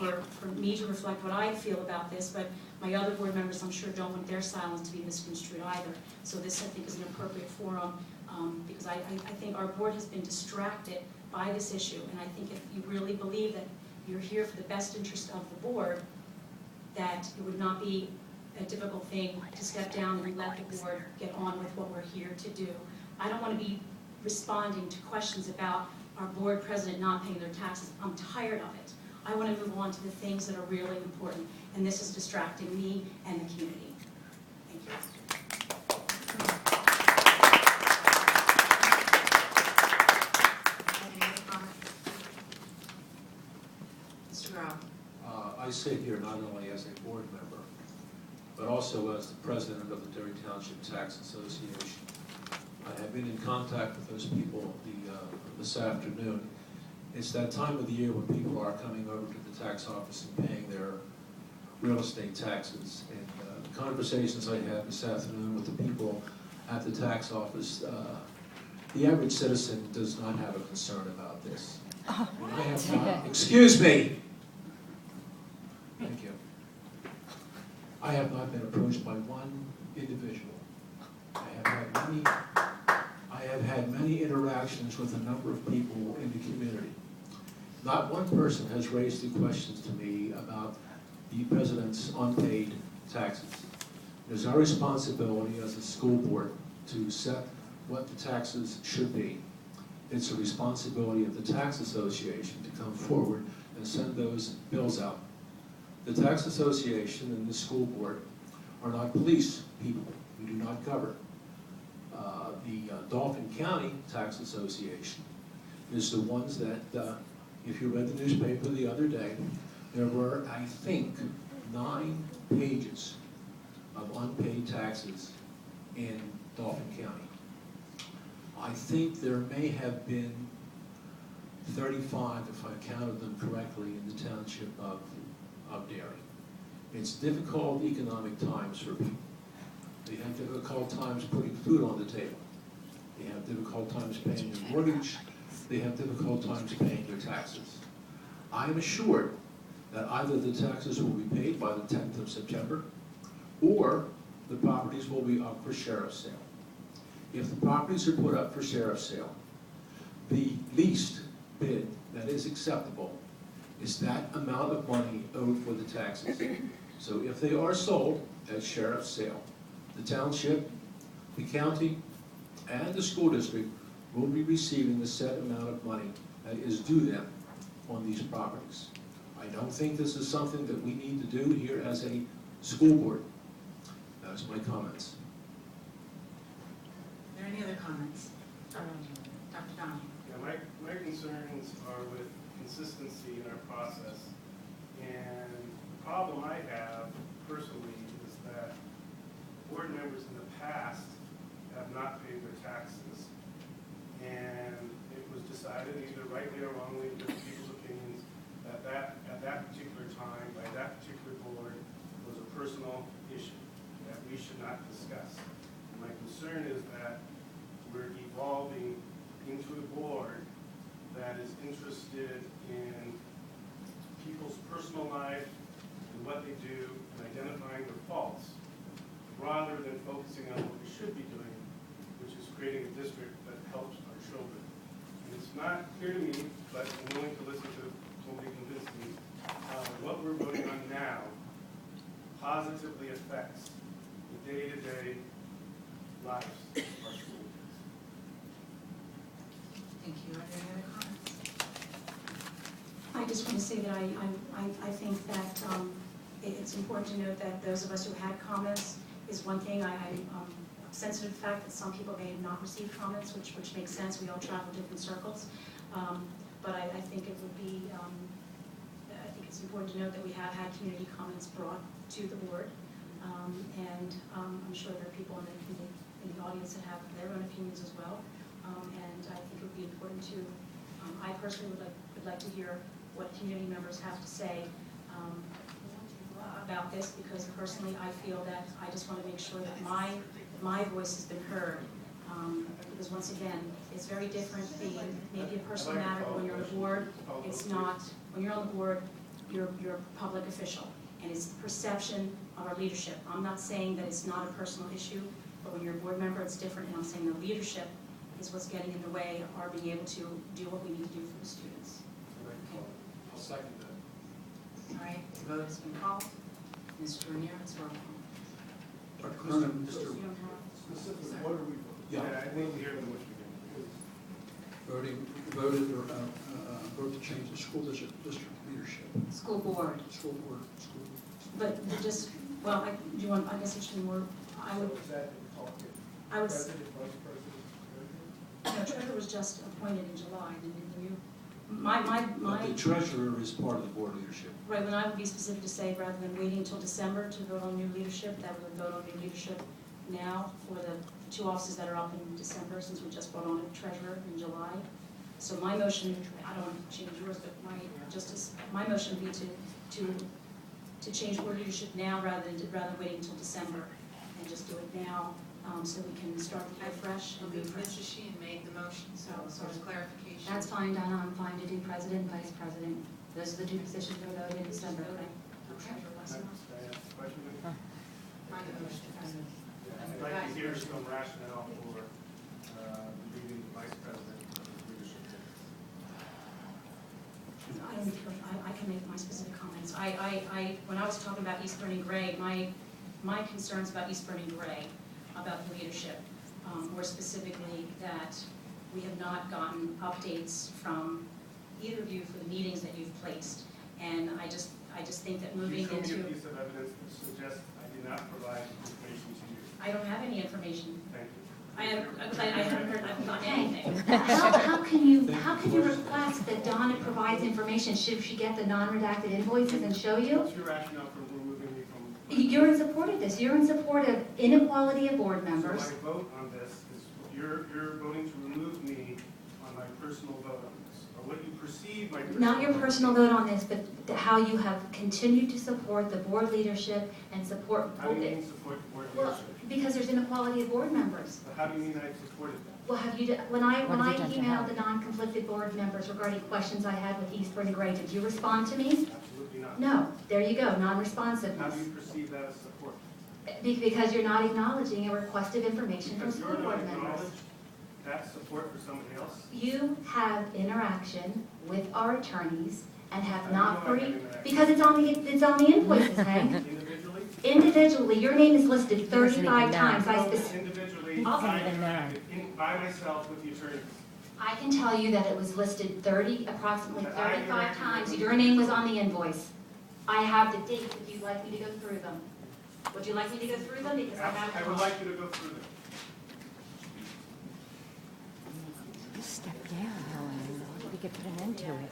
for me to reflect what I feel about this, but my other board members, I'm sure, don't want their silence to be misconstrued either. So this, I think, is an appropriate forum, because I think our board has been distracted by this issue, and I think if you really believe that you're here for the best interest of the board, that it would not be a difficult thing to step down and let the board get on with what we're here to do. I don't want to be responding to questions about our board president not paying their taxes. I'm tired of it. I want to move on to the things that are really important, and this is distracting me and the community. Thank you. Mr. Grau. I sit here not only as a board member, but also as the president of the Derry Township Tax Association. I have been in contact with those people this afternoon. It's that time of the year when people are coming over to the tax office and paying their real estate taxes. And the conversations I had this afternoon with the people at the tax office, the average citizen does not have a concern about this. I have not, excuse me. Thank you. I have not been approached by one individual. I have had many interactions with a number of people in the community. Not one person has raised the questions to me about the president's unpaid taxes. It is our responsibility as a school board to set what the taxes should be. It's a responsibility of the tax association to come forward and send those bills out. The tax association and the school board are not police people. We do not govern. The Dauphin County Tax Association is the ones that, if you read the newspaper the other day, there were, I think, 9 pages of unpaid taxes in Dauphin County. I think there may have been 35, if I counted them correctly, in the township of Derry. It's difficult economic times for people. They have difficult times putting food on the table. They have difficult times paying their mortgage. They have difficult times paying their taxes. I am assured that either the taxes will be paid by the 10th of September or the properties will be up for sheriff's sale. If the properties are put up for sheriff's sale, the least bid that is acceptable is that amount of money owed for the taxes. So if they are sold at sheriff's sale, the township, the county, and the school district will be receiving the set amount of money that is due them on these properties. I don't think this is something that we need to do here as a school board. That's my comments. Are there any other comments? Dr. Donahue. Yeah, my concerns are with consistency in our process. And the problem I have personally is that board members in the past have not paid their taxes. And it was decided, either rightly or wrongly, in different people's opinions, that at that particular time, by that particular board, was a personal issue that we should not discuss. And my concern is that we're evolving into a board that is interested in people's personal life and what they do and identifying their faults, rather than focusing on what we should be doing, which is creating a district that helps our children. And it's not clear to me, but I'm willing to listen to somebody convince me, what we're voting on now positively affects the day-to-day lives of our school kids. Thank you. Are there any other comments? I just want to say that I think that it's important to note that those of us who had comments is one thing. I'm sensitive to the fact that some people may have not received comments, which makes sense. We all travel different circles. But I think it would be, I think it's important to note that we have had community comments brought to the board. And I'm sure there are people in the audience that have their own opinions as well. And I think it would be important to, I personally would like to hear what community members have to say about this, because personally I feel that I just want to make sure that my voice has been heard. Because once again, it's very different being maybe a personal matter when you're on the board. It's not, when you're on the board, you're a public official, and it's the perception of our leadership. I'm not saying that it's not a personal issue, but when you're a board member, it's different, and I'm saying the leadership is what's getting in the way of our being able to do what we need to do for the students. I'll second that. All right, the vote has been called. Mr. Ramirez, roll call. Dr. Cronin, You Mr. don't have- Specifically, what are we voting? Yeah. I think we hear them which we can. Voted or vote to change the school district leadership, School board, school board, school. but you just, well, do you want, I guess it should be more, I would, Is that talking I would, president, vice president, treasurer? no, treasurer was just appointed in July, didn't you? My, But the treasurer is part of the board leadership. right, when I would be specific to say, rather than waiting until December to vote on new leadership, that we would vote on new leadership now for the two offices that are up in December, since we just brought on a treasurer in July. So my motion, I don't want to change yours, but my motion would be to change board leadership now rather than waiting until December, and just do it now, so we can start the year fresh I and be believe fresh. Mr. Sheehan made the motion, so there's clarification. That's fine, Donna, I'm fine to do president, vice president. Those are the two positions that are voted in December, right? Okay. Can I ask a question? Find the motion. I'd like to hear some rationale for leaving the vice president of the leadership. I can make my specific comments. When I was talking about East Burning Gray, my concerns about East Burning Gray, about the leadership, were specifically that we have not gotten updates from either of you for the meetings that you've placed. And I just think that moving Can you show me into, a piece of evidence that suggests I did not provide information to you? I don't have any information. Thank you. I haven't heard, I haven't gotten anything. How can you request that Donna provides information? Should she get the non-redacted invoices and show you? What's your rationale for removing me from? You're in support of this. You're in support of inequality of board members. So my vote on this is, you're voting to remove me on my personal vote on this, or what you perceive my. Not your personal vote on this, but how you have continued to support the board leadership and support. How do you mean support the board Well, leadership? because there's inequality of board members. How do you mean I supported that? Well, when I emailed the non-conflicted board members regarding questions I had with East Burning Gray, did you respond to me? Absolutely not. No. There you go, How non-responsiveness. do you perceive that as support? Because you're not acknowledging a request of information from Because school you're not board members. acknowledged that support for somebody else? You have interaction with our attorneys and have How not do you know I have free, interaction? because it's on the invoices, Hank. Individually? Individually, your name is listed 35 times. Individually, I'll- I interacted by myself with the attorneys. I can tell you that it was listed approximately That I 35 interacted times. with Your name was on the invoice. I have the dates if you'd like me to go through them. Would you like me to go through them? Because I have I them. would like you to go through them. You step down, Helen, we could put an end to it.